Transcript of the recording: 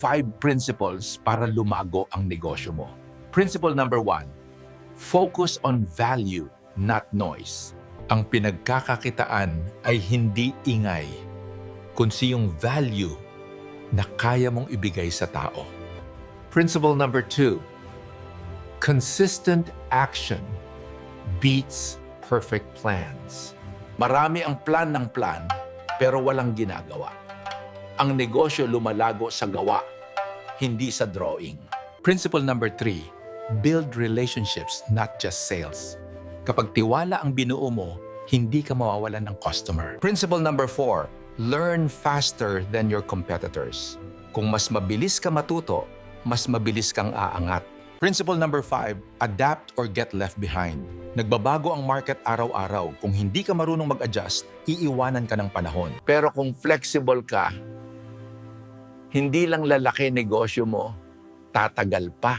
5 principles para lumago ang negosyo mo. Principle number 1, focus on value, not noise. Ang pinagkakakitaan ay hindi ingay, kundi yung value na kaya mong ibigay sa tao. Principle number 2, consistent action beats perfect plans. Marami ang plan ng plan, pero walang ginagawa. Ang negosyo lumalago sa gawa, hindi sa drawing. Principle number 3, build relationships, not just sales. Kapag tiwala ang binuo mo, hindi ka mawawalan ng customer. Principle number 4, learn faster than your competitors. Kung mas mabilis ka matuto, mas mabilis kang aangat. Principle number 5, adapt or get left behind. Nagbabago ang market araw-araw. Kung hindi ka marunong mag-adjust, iiwanan ka ng panahon. Pero kung flexible ka, hindi lang lalaki negosyo mo, tatagal pa.